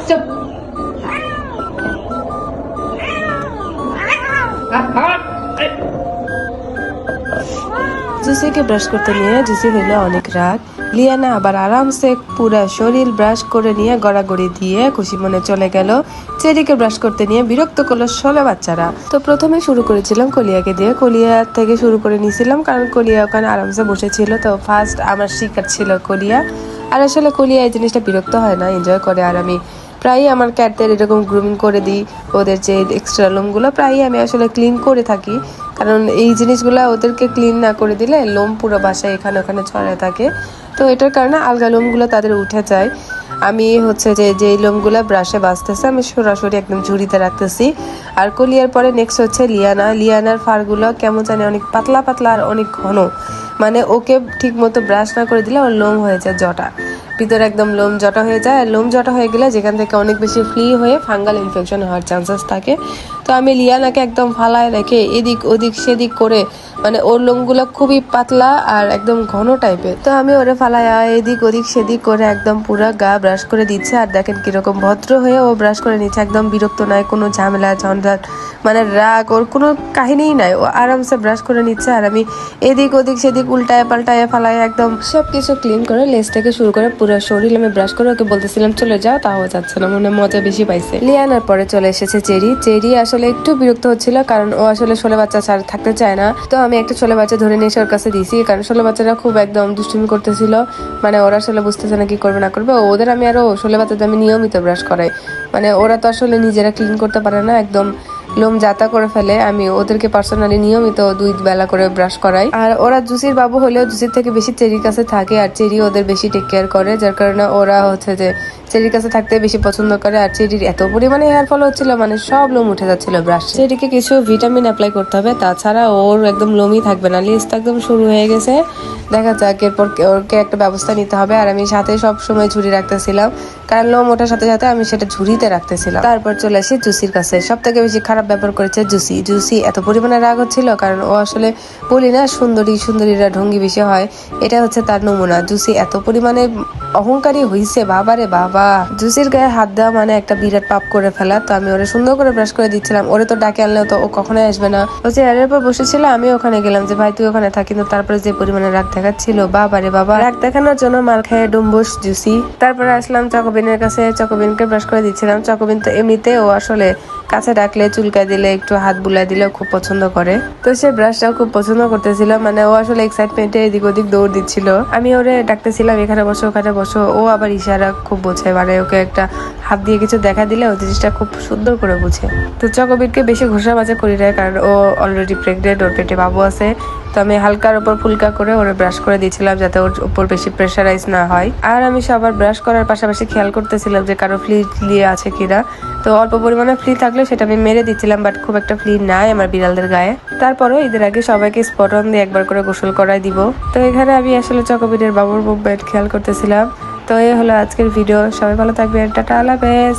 চুপ। জুসিকে ব্রাশ করতে নিয়ে জুসি হইলো অনেক রাগ। লিয়ানা আবার আরামসে পুরা শরীর ব্রাশ করে নিয়ে গড়াগড়ি দিয়ে খুশি মনে চলে গেল। চেরিকে ব্রাশ করতে নিয়ে বিরক্ত করলো শোলে বাচ্চারা। তো প্রথমে শুরু করেছিলাম কলিয়াকে দিয়ে, কলিয়া থেকে শুরু করে নিয়েছিলাম কারণ কলিয়া ওখানে আরামসে বসেছিল। তো ফার্স্ট আমার শিকার ছিল কলিয়া। আর আসলে কলিয়া এই জিনিসটা বিরক্ত হয় না, এনজয় করে। আর আমি প্রায়ই আমার ক্যাটদের এরকম গ্রুমিং করে দিই, ওদের যে এক্সট্রা লোমগুলো প্রায়ই আমি আসলে ক্লিন করে থাকি, কারণ এই জিনিসগুলো ওদেরকে ক্লিন না করে দিলে লোম পুরো বাসায় এখানে ওখানে ছড়ায় থাকে। তো এটার কারণে আলগা লোমগুলো তাদের উঠে যায়। আমি হচ্ছে যে লোমগুলো ব্রাশে বাঁচতেছে আমি সরাসরি একদম ঝুড়িতে রাখতেছি। আর কলিয়ার পরে নেক্সট হচ্ছে লিয়ানার ফারগুলো কেমন জানি অনেক পাতলা পাতলা আর অনেক ঘন, মানে ওকে ঠিক মতো ব্রাশ না করে দিলে ওর লোম হয়ে যায় জটা, ভিতরে একদম লোম জটা হয়ে যায়। আর লোম জটা হয়ে গেলে যেখান থেকে অনেক বেশি ফ্লি হয়ে ফাঙ্গাল ইনফেকশন হওয়ার চান্সেস থাকে। তো আমি লিয়ানাকে একদম ফালায় রেখে এদিক ওদিক সেদিক করে, মানে ওর লোমগুলো খুবই পাতলা আর একদম ঘন টাইপের, তো আমি ওরে ফালায়া এদিক ওদিক সেদিক করে একদম পুরো গা ব্রাশ করে দিচ্ছে। আর দেখেন কিরকম ভদ্র হয়ে ও ব্রাশ করে নিচ্ছে, একদম বিরক্ত নয়, কোনো ঝামেলা ঝঞ্ঝাট মানে রাগ ওর কোনো কাহিনীই নাই, ও আরামসে ব্রাশ করে নিচ্ছে। আর আমি এদিক ওদিক সেদিক উল্টায় পাল্টায় ফালায় একদম সবকিছু ক্লিন করে লেজ থেকে শুরু করে পুরো শরীর আমি ব্রাশ করে ওকে বলতেছিলাম চলে যাও, তাও যাচ্ছে না, মনে মজা বেশি পাইছে। লিয়ানার পরে চলে এসেছে চেরি আসলে একটু বিরক্ত হচ্ছিল কারণ ও আসলে ছোলে বাচ্চা ছাড়া থাকতে চায় না। তো আমি একটা ছোলে বাচ্চা ধরে নিয়ে এসে ওর কাছে দিয়েছি, কারণ ছোলে বাচ্চারা খুব একদম দুষ্টুমি করতেছিল, মানে ওরা আসলে বুঝতেছে না কি করবে না করবে। ওদের আমি আরো ছোলে বাচ্চাদের আমি নিয়মিত ব্রাশ করাই, মানে ওরা তো আসলে নিজেরা ক্লিন করতে পারে না, একদম লোম জাতা করে ফেলে। আমি ওদেরকে পার্সোনালি নিয়মিত 2 বেলা করে ব্রাশ করাই। আর ওরা জুসির বাবু হলেও জুসির থেকে বেশি চেরির কাছে থাকে, আর চেরি ওদের বেশি টেক কেয়ার করে, যার কারণে ওরা হচ্ছে যে চেরির কাছে থাকতে বেশি পছন্দ করে। আর চেরির এত পরিমাণে হেয়ার ফল হচ্ছিল, মানে সব লোম উঠে যাচ্ছিল ব্রাশ। চেরিকে কিছু ভিটামিন অ্যাপ্লাই করতে হবে, তাছাড়া ওর একদম লোমই থাকবে না। লিস্ট একদম শুরু হয়ে গেছে, দেখা যাক এরপর ওরকে একটা ব্যবস্থা নিতে হবে। আর আমি সাথে সব সময় ঝুড়ি রাখতেছিলাম, কারণ লোম ওঠার সাথে সাথে আমি সেটা ঝুড়িতে রাখতেছিলাম। তারপর চলে আসি জুসির কাছে। সব থেকে বেশি খারাপ ব্যাপার করেছে জুসি এত পরিমাণে রাগ হচ্ছিল, কারণ ও আসলে বলি না সুন্দরীরা ঢঙ্গি বেশি হয়, এটা হচ্ছে তার নমুনা। জুসি এত পরিমাণে অহংকারী হইছে, বাবারে বাবা। জুসির গায়ে হাত দেওয়া মানে একটা বিরাট পাপ করে ফেলা। তো আমি ওরে সুন্দর করে ব্রাশ করে দিচ্ছিলাম, ওরে তো ডাকে আনলেও তো ও কখনোই আসবে না। ও চেয়ারের উপর বসেছিল, আমি ওখানে গেলাম যে ভাই তুই ওখানে থাক, কিন্তু তারপরে যে পরিমাণে রাগ দেখাচ্ছিল, বাবারে বাবা। রাগ দেখানোর জন্য মাল খেয়ে ডুম্বুস জুসি। তারপরে আসলাম চকোবিনের কাছে, চকোবিনকে ব্রাশ করে দিচ্ছিলাম। চকোবিন তো এমনিতে ও আসলে কাছে ডাকলে চুলকা দিলে একটু হাত বুলাই দিলে খুব পছন্দ করে, তো সে ব্রাশটাও খুব পছন্দ করতেছিল, মানে ও আসলে এক্সাইটমেন্টে এদিক ওদিক দৌড় দিচ্ছিল। আমি ওরে ডাকতেছিলাম এখানে বসো ওখানে বসো, ও আবার ইশারা খুব বোঝে, মানে ওকে একটা হাত দিয়ে কিছু দেখা দিলে ও জিনিসটা খুব সুন্দর করে বুঝে। তো চকোবিনকে বেশি ঘোষা মাজা করি না, কারণ ও অলরেডি প্রেগনেন্ট, ওর পেটে বাবু আছে। তো আমি হালকার উপর ফুলকা করে ওরে ব্রাশ করে দিয়েছিলাম যাতে ওর উপর বেশি প্রেশারাইজ না হয়। আর আমি সবার ব্রাশ করার পাশাপাশি খেয়াল করতেছিলাম যে কারো ফ্লি আছে কিনা। তো অল্প পরিমাণে ফ্লি থাকলে সেটা আমি মেরে দিচ্ছিলাম, বাট খুব একটা ফ্লি নাই আমার বিড়ালদের গায়ে। তারপরও ঈদের আগে সবাইকে স্পট অন দিয়ে একবার করে গোসল করাই দিব। তো এখানে আমি আসলে চকোবিনের বাবুর মুভমেন্ট খেয়াল করতেছিলাম। তো এই হলো আজকের ভিডিও, সবাই ভালো থাকবেন, টাটা, আল্লাহ হাফেজ।